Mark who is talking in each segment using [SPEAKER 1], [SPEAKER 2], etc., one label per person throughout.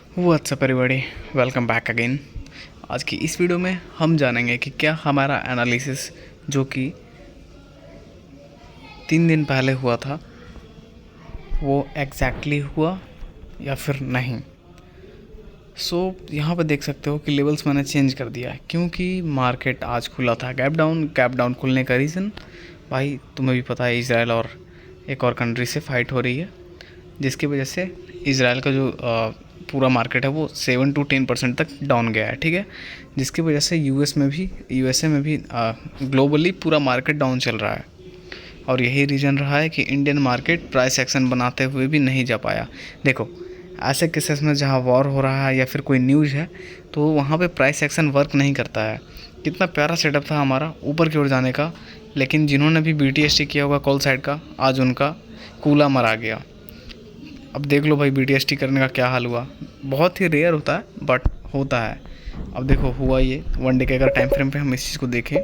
[SPEAKER 1] WhatsApp everybody, welcome back again. आज की इस वीडियो में हम जानेंगे कि क्या हमारा एनालिसिस जो कि 3 दिन पहले हुआ था वो एग्जैक्टली हुआ या फिर नहीं। यहाँ पर देख सकते हो कि लेवल्स मैंने चेंज कर दिया है क्योंकि मार्केट आज खुला था गैप डाउन खुलने का रीज़न भाई तुम्हें भी पता है, इजराइल और एक और कंट्री से फाइट हो रही है, जिसकी वजह से इजराइल का जो पूरा मार्केट है वो 7 to 10% तक डाउन गया है। ठीक है, जिसकी वजह से यूएसए में भी ग्लोबली पूरा मार्केट डाउन चल रहा है। और यही रीज़न रहा है कि इंडियन मार्केट प्राइस एक्शन बनाते हुए भी नहीं जा पाया। देखो, ऐसे केसेस में जहाँ वॉर हो रहा है या फिर कोई न्यूज़ है तो वहाँ पे प्राइस एक्शन वर्क नहीं करता है। कितना प्यारा सेटअप था हमारा ऊपर की ओर जाने का, लेकिन जिन्होंने भी BTST किया होगा कॉल साइड का, आज उनका कूला मरा गया। अब देख लो भाई BTST करने का क्या हाल हुआ। बहुत ही रेयर होता है बट होता है। अब देखो हुआ ये 1 डे के अगर टाइम फ्रेम पे हम इस चीज़ को देखें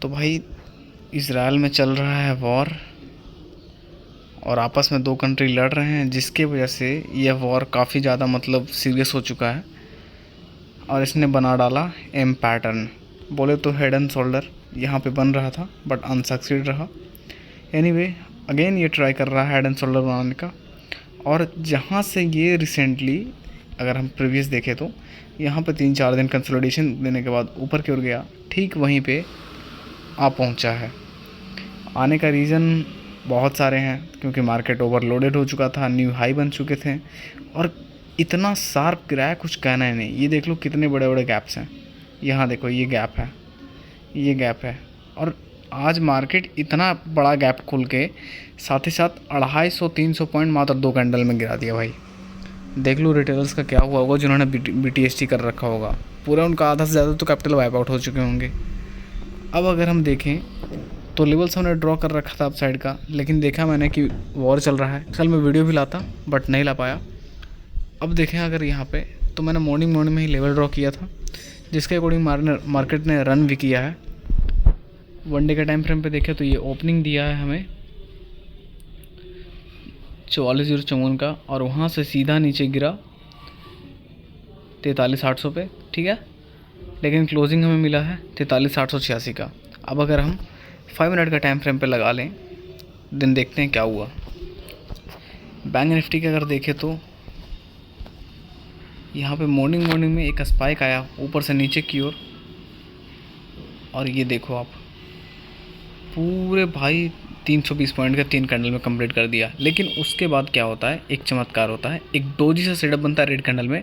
[SPEAKER 1] तो भाई इजराइल में चल रहा है वॉर और आपस में 2 कंट्री लड़ रहे हैं, जिसके वजह से यह वॉर काफ़ी ज़्यादा मतलब सीरियस हो चुका है और इसने बना डाला एम पैटर्न। बोले तो हेड एंड शोल्डर यहाँ पे बन रहा था बट अनसक्सीड रहा। एनीवे अगेन ये ट्राई कर रहा है हेड एंड शोल्डर बनाने का, और जहाँ से ये रिसेंटली अगर हम प्रीवियस देखें तो यहाँ पे 3-4 दिन कंसोलिडेशन देने के बाद ऊपर की ओर गया, ठीक वहीं पे आ पहुँचा है। आने का रीज़न बहुत सारे हैं क्योंकि मार्केट ओवरलोडेड हो चुका था, न्यू हाई बन चुके थे और इतना शार्प गिराया कुछ कहना ही नहीं। ये देख लो कितने बड़े बड़े गैप्स हैं। यहाँ देखो ये गैप है और आज मार्केट इतना बड़ा गैप खुल के साथ ही साथ 250-300 पॉइंट मात्र 2 कैंडल में गिरा दिया भाई। देख लो रिटेलर्स का क्या हुआ होगा जिन्होंने BTST कर रखा होगा, पूरा उनका आधा से ज़्यादा तो कैपिटल वाइप आउट हो चुके होंगे। अब अगर हम देखें तो लेवल्स हमने ड्रॉ कर रखा था अप साइड का, लेकिन देखा मैंने कि वॉर चल रहा है। कल मैं वीडियो भी लाता बट नहीं ला पाया। अब देखें अगर यहाँ पे तो मैंने मॉर्निंग में ही लेवल ड्रॉ किया था, जिसके अकॉर्डिंग मार्केट ने रन भी किया है। 1 डे के टाइम फ्रेम पे देखें तो ये ओपनिंग दिया है हमें 44,054 का और वहाँ से सीधा नीचे गिरा 43,800 पे। ठीक है, लेकिन क्लोजिंग हमें मिला है 43,886 का। अब अगर हम 5 मिनट का टाइम फ्रेम पे लगा लें दिन, देखते हैं क्या हुआ। बैंक निफ्टी का अगर देखें तो यहाँ पे मॉर्निंग में एक स्पाइक आया ऊपर से नीचे की ओर और ये देखो आप पूरे भाई 320 पॉइंट का 3 कैंडल में कंप्लीट कर दिया। लेकिन उसके बाद क्या होता है, एक चमत्कार होता है, एक डोजी सा सेटअप बनता है रेड कैंडल में।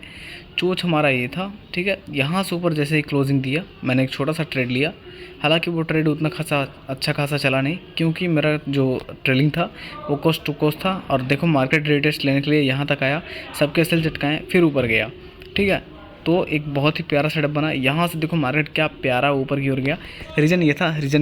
[SPEAKER 1] चोच हमारा ये था, ठीक है, यहाँ से ऊपर जैसे ही क्लोजिंग दिया मैंने एक छोटा सा ट्रेड लिया। हालांकि वो ट्रेड उतना अच्छा खासा चला नहीं क्योंकि मेरा जो ट्रेलिंग था वो कोस्ट टू कोस्ट था। और देखो मार्केट रिटेस्ट लेने के लिए यहाँ तक आया, सबके सेल झटकाएँ फिर ऊपर गया। ठीक है, तो एक बहुत ही प्यारा सेटअप बना। यहाँ से देखो मार्केट क्या प्यारा ऊपर की ओर गया। रीज़न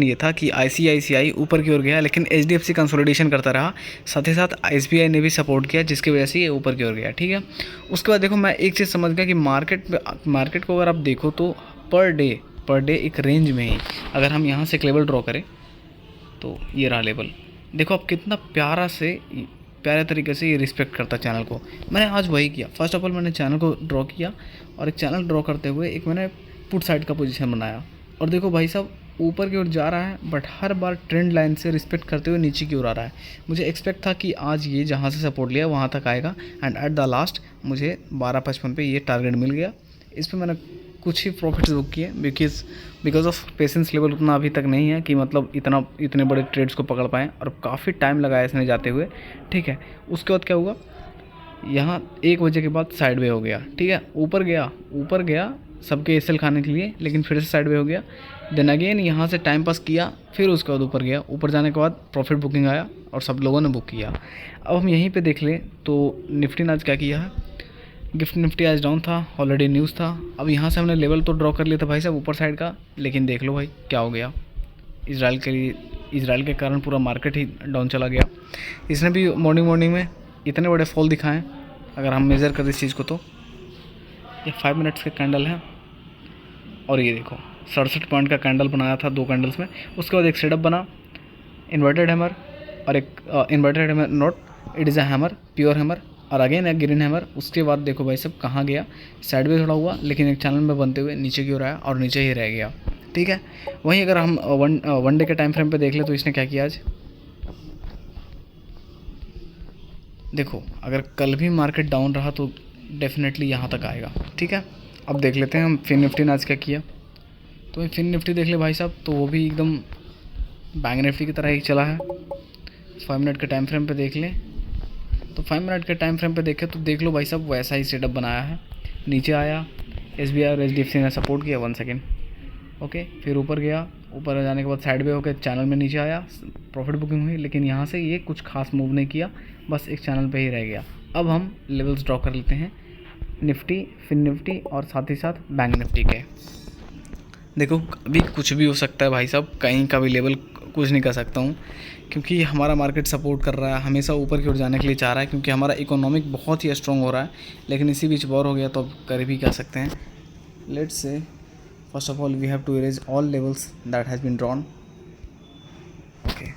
[SPEAKER 1] ये था कि ICICI ऊपर की ओर गया, लेकिन HDFC कंसोलिडेशन करता रहा, साथ ही साथ SBI ने भी सपोर्ट किया, जिसकी वजह से ये ऊपर की ओर गया। ठीक है, उसके बाद देखो मैं एक चीज़ समझ गया कि मार्केट को अगर आप देखो तो पर डे एक रेंज में ही अगर हम यहाँ से एक लेवल ड्रॉ करें तो ये रहा लेवल। देखो आप कितना प्यारे तरीके से ये रिस्पेक्ट करता चैनल को। मैंने आज वही किया। फर्स्ट ऑफ ऑल मैंने चैनल को ड्रॉ किया और एक चैनल ड्रॉ करते हुए एक मैंने पुट साइड का पोजीशन बनाया और देखो भाई साहब ऊपर की ओर जा रहा है but her bar trend line से रिस्पेक्ट करते हुए नीचे की ओर आ रहा है। मुझे एक्सपेक्ट था कि आज ये जहाँ से सपोर्ट लिया वहाँ तक आएगा एंड एट द लास्ट मुझे 12.55 पे ये टारगेट मिल गया। इस पर मैंने कुछ ही प्रॉफिट्स बुक किए बिकॉज ऑफ पेशेंस लेवल उतना अभी तक नहीं है कि मतलब इतने बड़े ट्रेड्स को पकड़ पाएँ और काफ़ी टाइम लगाया इसने जाते हुए। ठीक है, उसके बाद क्या हुआ, यहाँ 1 बजे के बाद साइड वे हो गया। ठीक है, ऊपर गया सबके एसएल खाने के लिए, लेकिन फिर से साइड वे हो गया। देन अगेन यहाँ से टाइम पास किया, फिर उसके बाद ऊपर गया। ऊपर जाने के बाद प्रॉफिट बुकिंग आया और सब लोगों ने बुक किया। अब हम यहीं पे देख लें तो निफ्टी ने आज क्या किया है, गिफ्ट निफ्टी आज डाउन था, ऑलरेडी न्यूज़ था। अब यहाँ से हमने लेवल तो ड्रॉ कर लिया था भाई साहब ऊपर साइड का, लेकिन देख लो भाई क्या हो गया। इजराइल के कारण पूरा मार्केट ही डाउन चला गया। इसने भी मॉर्निंग में इतने बड़े फॉल दिखाएं। अगर हम मेज़र करें इस चीज़ को तो ये 5 मिनट्स का कैंडल है और ये देखो 67 पॉइंट का कैंडल बनाया था 2 कैंडल्स में। उसके बाद एक सेटअप बना इन्वर्टेड हैमर और एक inverted hammer note, it is a hammer, pure hammer, और अगेन एक ग्रीन हैमर। उसके बाद देखो भाई सब कहाँ गया, साइड में थोड़ा हुआ लेकिन एक चैनल में बनते हुए नीचे की ओर आया और नीचे ही रह गया, ठीक है। वहीं अगर हम वन डे के टाइम फ्रेम पे देख ले तो इसने क्या किया आज, देखो अगर कल भी मार्केट डाउन रहा तो डेफिनेटली यहाँ तक आएगा, ठीक है। अब देख लेते हैं हम फिन निफ्टी ने आज क्या किया। तो फिन निफ्टी देख ले भाई साहब, तो वो भी एकदम बैंक निफ्टी की तरह ही चला है। 5 मिनट के टाइम फ्रेम पे देख लें तो 5 मिनट के टाइम फ्रेम पे देखें तो देख लो भाई साहब वैसा ही सेटअप बनाया है। नीचे आया, SBI और HDFC ने सपोर्ट किया 1 सेकेंड, ओके, फिर ऊपर गया, ऊपर जाने के बाद साइड वे होकर चैनल में नीचे आया, प्रॉफिट बुकिंग हुई, लेकिन यहाँ से ये कुछ खास मूव नहीं किया, बस एक चैनल पे ही रह गया। अब हम लेवल्स ड्रॉ कर लेते हैं निफ्टी, फिन निफ्टी और साथ ही साथ बैंक निफ्टी के। देखो अभी कुछ भी हो सकता है भाई साहब, कहीं का भी लेवल कुछ नहीं कर सकता हूँ, क्योंकि हमारा मार्केट सपोर्ट कर रहा है, हमेशा ऊपर की ओर जाने के लिए चाह रहा है, क्योंकि हमारा इकोनॉमिक बहुत ही स्ट्रॉन्ग हो रहा है। लेकिन इसी बीच वॉर हो गया तो अब कर भी क्या सकते हैं। Let's say first of all we have to erase all levels that has been drawn, okay.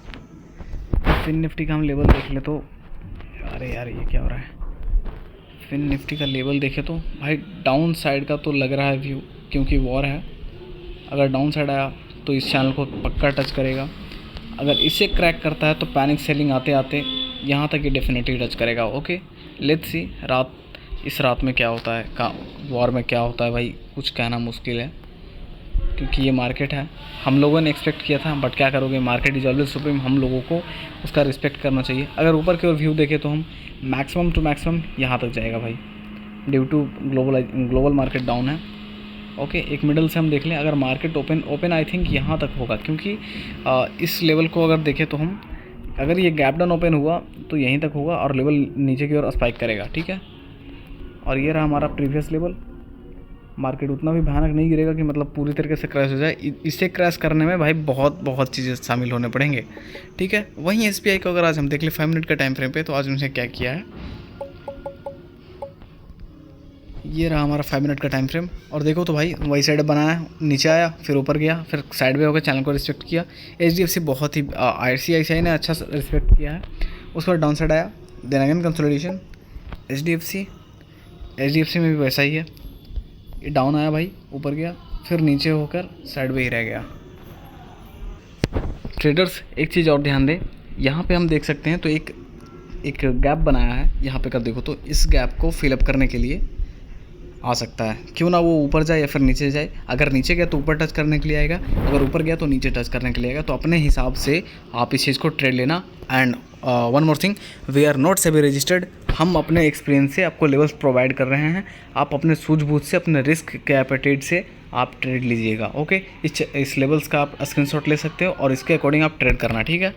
[SPEAKER 1] FinNifty का हम लेवल देख ले तो, अरे यार ये क्या हो रहा है, फिन निफ्टी का लेवल देखे तो भाई डाउन साइड का तो लग रहा है व्यू, क्योंकि वॉर है। अगर डाउन साइड आया तो इस चैनल को पक्का टच करेगा, अगर इसे क्रैक करता है तो पैनिक सेलिंग आते आते यहाँ तक ये डेफिनेटली टच करेगा, ओके। लेट्स सी इस रात में क्या होता है, वॉर में क्या होता है भाई, कुछ कहना मुश्किल है, क्योंकि ये मार्केट है। हम लोगों ने एक्सपेक्ट किया था, बट क्या करोगे, मार्केट इज ऑलवेज सुप्रीम, हम लोगों को उसका रिस्पेक्ट करना चाहिए। अगर ऊपर की ओर व्यू देखें तो हम मैक्सिमम टू मैक्सिमम यहाँ तक जाएगा भाई, due to global market down है, ओके। एक मिडल से हम देख लें, अगर मार्केट ओपन आई थिंक यहाँ तक होगा, क्योंकि इस लेवल को अगर देखें तो हम, अगर ये गैप डाउन ओपन हुआ तो यहीं तक होगा और लेवल नीचे की ओर स्पाइक करेगा, ठीक है। और ये रहा हमारा प्रीवियस लेवल। मार्केट उतना भी भयानक नहीं गिरेगा कि मतलब पूरी तरीके से क्रैश हो जाए, इसे क्रैश करने में भाई बहुत चीज़ें शामिल होने पड़ेंगे, ठीक है। वहीं SBI को अगर आज हम देख ले 5 मिनट का टाइम फ्रेम पे, तो आज उन्होंने क्या किया है, ये रहा हमारा 5 मिनट का टाइम फ्रेम। और देखो तो भाई वही साइड बनाया, नीचे आया, फिर ऊपर गया, फिर साइड में होकर चैनल को रिस्पेक्ट किया। HDFC बहुत ही, ICICI ने अच्छा रिस्पेक्ट किया है। उसके बाद डाउन साइड आया, देन अगेन कंसोलिडेशन, HDFC में भी वैसा ही है, ये डाउन आया भाई, ऊपर गया, फिर नीचे होकर साइड में ही रह गया। ट्रेडर्स एक चीज़ और ध्यान दें, यहाँ पे हम देख सकते हैं तो एक गैप बनाया है, यहाँ पे कर देखो तो इस गैप को फिलअप करने के लिए आ सकता है, क्यों ना वो ऊपर जाए या फिर नीचे जाए। अगर नीचे गया तो ऊपर टच करने के लिए आएगा, अगर ऊपर गया तो नीचे टच करने के लिए आएगा। तो अपने हिसाब से आप इस चीज़ को ट्रेड लेना। And one more thing, we are not SEBI registered, हम अपने एक्सपीरियंस से आपको लेवल्स प्रोवाइड कर रहे हैं, आप अपने सूझबूझ से, अपने रिस्क के एपेटाइट से आप ट्रेड लीजिएगा, ओके। इस लेवल्स का आप स्क्रीनशॉट ले सकते हो और इसके अकॉर्डिंग आप ट्रेड करना, ठीक है।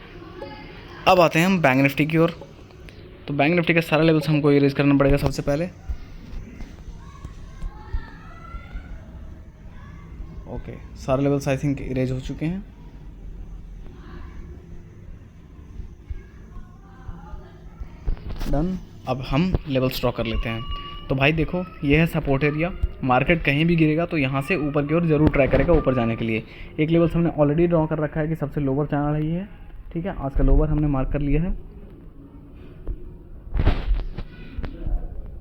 [SPEAKER 1] अब आते हैं हम बैंक निफ्टी की ओर। तो बैंक निफ्टी का सारा लेवल्स हमको इरेज करना पड़ेगा सबसे पहले, ओके। सारे लेवल्स आई थिंक इरेज हो चुके हैं। डन। अब हम लेवल्स ड्रॉ कर लेते हैं। तो भाई देखो ये है सपोर्ट एरिया, मार्केट कहीं भी गिरेगा तो यहाँ से ऊपर की ओर जरूर ट्राई करेगा ऊपर जाने के लिए। एक लेवल्स हमने ऑलरेडी ड्रॉ कर रखा है कि सबसे लोअर चैनल है ये, ठीक है। आज का लोअर हमने मार्क कर लिया है।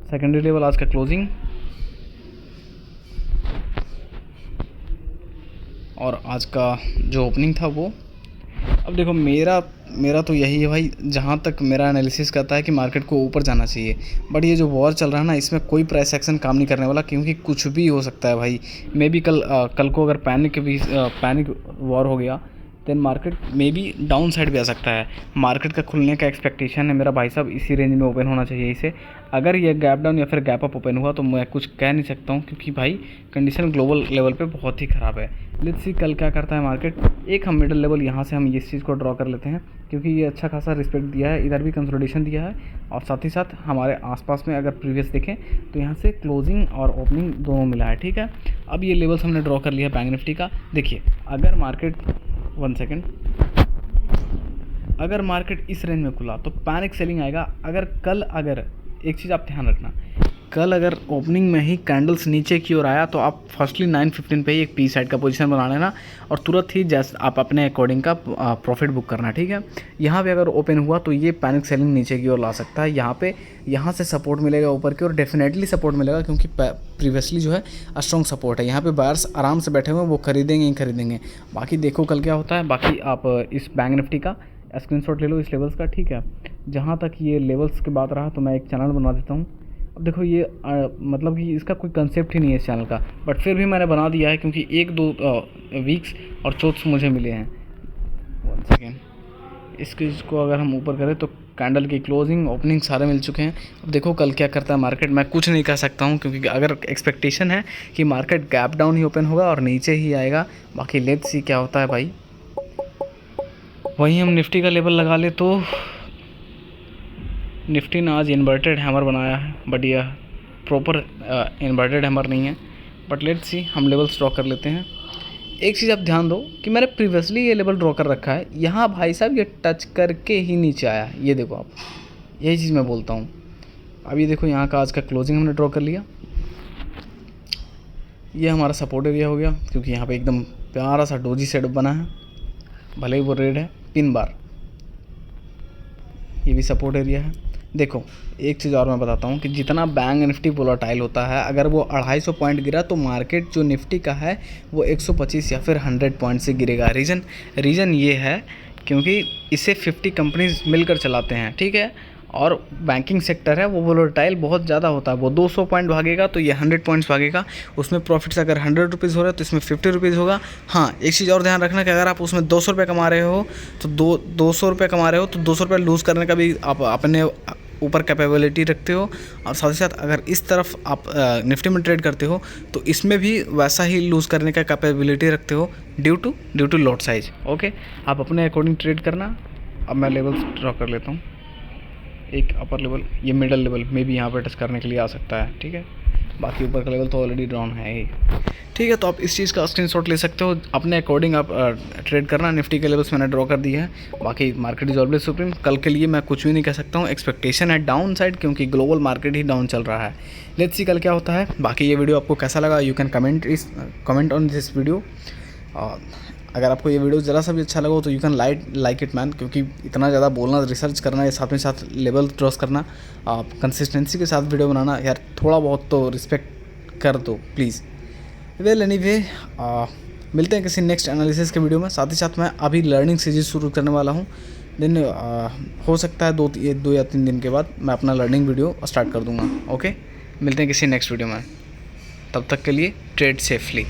[SPEAKER 1] सेकेंडरी लेवल आज का क्लोजिंग, और आज का जो ओपनिंग था वो। अब देखो मेरा तो यही है भाई, जहाँ तक मेरा एनालिसिस कहता है कि मार्केट को ऊपर जाना चाहिए, बट ये जो वॉर चल रहा है ना, इसमें कोई प्राइस एक्शन काम नहीं करने वाला, क्योंकि कुछ भी हो सकता है भाई। मे बी कल को अगर पैनिक वॉर हो गया then market may be down side भी आ सकता है। मार्केट का खुलने का एक्सपेक्टेशन है मेरा भाई साहब, इसी रेंज में ओपन होना चाहिए इसे। अगर ये गैप डाउन या फिर गैप अप ओपन हुआ तो मैं कुछ कह नहीं सकता हूँ, क्योंकि भाई कंडीशन ग्लोबल लेवल पे बहुत ही ख़राब है। लेट्स सी कल क्या करता है मार्केट। एक हम मिडल लेवल यहाँ से हम इस चीज़ को ड्रॉ कर लेते हैं, क्योंकि ये अच्छा खासा रिस्पेक्ट दिया है, इधर भी कंसोलिडेशन दिया है, और साथ ही साथ हमारे आसपास में अगर प्रीवियस देखें तो यहाँ से क्लोजिंग और ओपनिंग दोनों मिला है, ठीक है। अब ये लेवल्स हमने ड्रॉ कर लिया है बैंक निफ्टी का। देखिए अगर मार्केट 1 सेकेंड, अगर मार्केट इस रेंज में खुला तो पैनिक सेलिंग आएगा। अगर एक चीज़ आप ध्यान रखना, कल अगर ओपनिंग में ही कैंडल्स नीचे की ओर आया तो आप फर्स्टली 9:15 पे ही एक पी साइड का पोजीशन बना लेना और तुरंत ही जैसे आप अपने अकॉर्डिंग का प्रॉफिट बुक करना, ठीक है। यहाँ पे अगर ओपन हुआ तो ये पैनिक सेलिंग नीचे की ओर ला सकता है। यहाँ से सपोर्ट मिलेगा ऊपर की ओर, डेफिनेटली सपोर्ट मिलेगा क्योंकि प्रीवियसली जो है स्ट्रॉन्ग सपोर्ट है। यहाँ पे बायर्स आराम से बैठे हुए हैं, वो खरीदेंगे ही खरीदेंगे। बाकी देखो कल क्या होता है। बाकी आप इस बैंक निफ्टी का स्क्रीनशॉट ले लो इस लेवल्स का, ठीक है। जहाँ तक ये लेवल्स की बात रहा तो मैं एक चैनल बना देता हूँ। अब देखो ये मतलब कि इसका कोई कंसेप्ट ही नहीं है इस चैनल का, बट फिर भी मैंने बना दिया है क्योंकि 1-2 वीक्स और चोट्स मुझे मिले हैं। 1 सेकेंड, इसको अगर हम ऊपर करें तो कैंडल की क्लोजिंग ओपनिंग सारे मिल चुके हैं। अब देखो कल क्या करता है मार्केट, मैं कुछ नहीं कह सकता हूँ क्योंकि अगर एक्सपेक्टेशन है कि मार्केट गैप डाउन ही ओपन होगा और नीचे ही आएगा। बाकी लेट्स सी क्या होता है भाई। वहीं हम निफ्टी का लेवल लगा ले तो निफ्टी ने आज इन्वर्टेड हैमर बनाया है, बट यह प्रॉपर इन्वर्टेड हैमर नहीं है। बट लेट्स सी, हम लेवल्स ड्रॉ कर लेते हैं। एक चीज़ आप ध्यान दो कि मैंने प्रीवियसली ये लेवल ड्रॉ कर रखा है, यहाँ भाई साहब ये टच करके ही नीचे आया। ये देखो आप, यही चीज़ मैं बोलता हूँ। अब ये देखो यहाँ का आज का क्लोजिंग हमने ड्रॉ कर लिया। ये हमारा सपोर्ट एरिया हो गया क्योंकि यहाँ पे एकदम प्यारा सा डोजी सेटअप बना है, भले ही वो रेड है पिन बार। ये भी सपोर्ट एरिया है। देखो एक चीज़ और मैं बताता हूँ कि जितना बैंक निफ्टी वोलेटाइल होता है, अगर वो 250 पॉइंट गिरा तो मार्केट जो निफ्टी का है वो 125 या फिर 100 पॉइंट से गिरेगा। रीज़न ये है क्योंकि इसे 50 कंपनीज मिलकर चलाते हैं, ठीक है। और बैंकिंग सेक्टर है वो वोलेटाइल बहुत ज़्यादा होता है। वो 200 पॉइंट भागेगा तो ये 100 पॉइंट्स भागेगा। उसमें प्रॉफिट्स अगर 100 रुपीज़ हो रहा है तो इसमें 50 रुपीज़ होगा। हाँ, एक चीज़ और ध्यान रखना कि अगर आप उसमें 200 रुपये कमा रहे हो तो 200 रुपये कमा रहे हो तो 200 रुपये लूज़ करने का भी आप अपने ऊपर कैपेबिलिटी रखते हो। और साथ ही साथ अगर इस तरफ आप निफ्टी में ट्रेड करते हो तो इसमें भी वैसा ही लूज़ करने का कैपेबिलिटी रखते हो due to lot size. Okay, आप अपने अकॉर्डिंग ट्रेड करना। अब मैं लेवल्स ड्रॉ कर लेता हूँ। एक अपर लेवल, ये मिडल लेवल में भी यहाँ पे टच करने के लिए आ सकता है, ठीक है। बाकी ऊपर का लेवल तो ऑलरेडी ड्रॉन है ही, ठीक है। तो आप इस चीज़ का स्क्रीनशॉट ले सकते हो, अपने अकॉर्डिंग आप ट्रेड करना। निफ्टी के लेवल्स मैंने ड्रॉ कर दिए हैं। बाकी मार्केट इज ऑलवेज सुप्रीम। कल के लिए मैं कुछ भी नहीं कह सकता हूँ। एक्सपेक्टेशन है डाउन साइड क्योंकि ग्लोबल मार्केट ही डाउन चल रहा है। लेट्स सी कल क्या होता है। बाकी ये वीडियो आपको कैसा लगा, you can comment on this video. अगर आपको ये वीडियो ज़रा सा भी अच्छा लगा तो you can like it man, क्योंकि इतना ज़्यादा बोलना, रिसर्च करना, या साथ में साथ लेवल क्रॉस करना, आप कंसिस्टेंसी के साथ वीडियो बनाना, यार थोड़ा बहुत तो रिस्पेक्ट कर दो प्लीज़। वेल एनीवे, मिलते हैं किसी नेक्स्ट एनालिसिस के वीडियो में। साथ ही साथ मैं अभी लर्निंग सीरीज शुरू करने वाला हूँ। देन हो सकता है 2 या 3 दिन के बाद मैं अपना लर्निंग वीडियो स्टार्ट कर दूँगा। ओके, मिलते हैं किसी नेक्स्ट वीडियो में। तब तक के लिए ट्रेड सेफली।